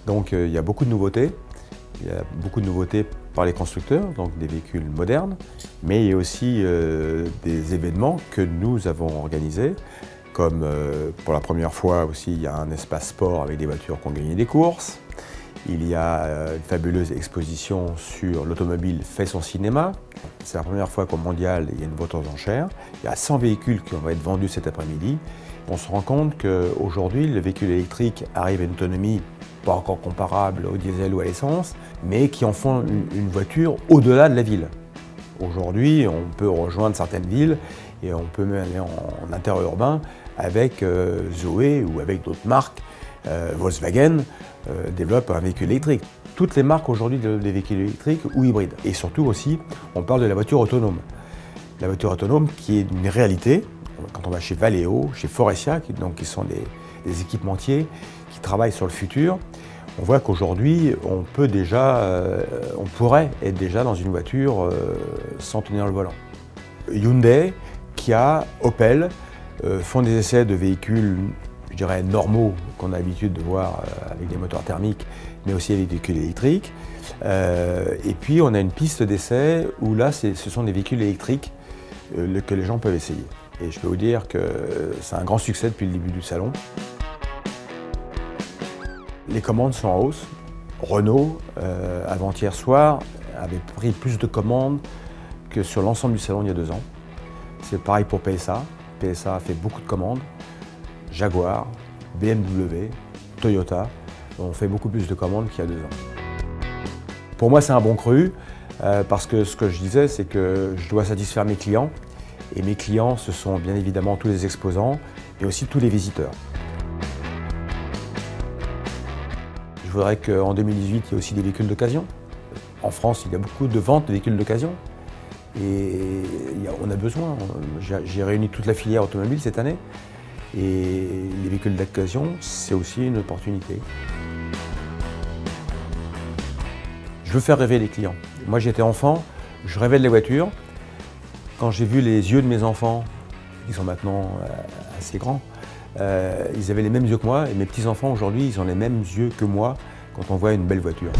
Donc il y a beaucoup de nouveautés. Il y a beaucoup de nouveautés par les constructeurs, donc des véhicules modernes, mais il y a aussi des événements que nous avons organisés, comme pour la première fois aussi, il y a un espace sport avec des voitures qui ont gagné des courses. Il y a une fabuleuse exposition sur l'automobile fait son cinéma. C'est la première fois qu'au mondial, il y a une vente aux enchères. Il y a 100 véhicules qui vont être vendus cet après-midi. On se rend compte qu'aujourd'hui, le véhicule électrique arrive à une autonomie pas encore comparable au diesel ou à l'essence, mais qui en font une voiture au-delà de la ville. Aujourd'hui, on peut rejoindre certaines villes et on peut même aller en interurbain avec Zoé ou avec d'autres marques. Volkswagen développe un véhicule électrique. Toutes les marques aujourd'hui développent des véhicules électriques ou hybrides. Et surtout aussi, on parle de la voiture autonome. La voiture autonome qui est une réalité. Quand on va chez Valeo, chez Faurecia, qui sont des équipementiers qui travaillent sur le futur, on voit qu'aujourd'hui, on pourrait être déjà dans une voiture sans tenir le volant. Hyundai, Kia, Opel font des essais de véhicules, je dirais, normaux qu'on a l'habitude de voir avec des moteurs thermiques, mais aussi avec des véhicules électriques. Et puis, on a une piste d'essai où là, ce sont des véhicules électriques que les gens peuvent essayer. Et je peux vous dire que c'est un grand succès depuis le début du salon. Les commandes sont en hausse. Renault, avant-hier soir, avait pris plus de commandes que sur l'ensemble du salon il y a 2 ans. C'est pareil pour PSA. PSA a fait beaucoup de commandes. Jaguar, BMW, Toyota ont fait beaucoup plus de commandes qu'il y a 2 ans. Pour moi, c'est un bon cru, parce que ce que je disais, c'est que je dois satisfaire mes clients. Et mes clients, ce sont bien évidemment tous les exposants, mais aussi tous les visiteurs. Je voudrais qu'en 2018, il y ait aussi des véhicules d'occasion. En France, il y a beaucoup de ventes de véhicules d'occasion. Et on a besoin. J'ai réuni toute la filière automobile cette année. Et les véhicules d'occasion, c'est aussi une opportunité. Je veux faire rêver les clients. Moi, j'étais enfant, je rêvais de les voitures. Quand j'ai vu les yeux de mes enfants, qui sont maintenant assez grands, ils avaient les mêmes yeux que moi, et mes petits-enfants aujourd'hui, ils ont les mêmes yeux que moi quand on voit une belle voiture.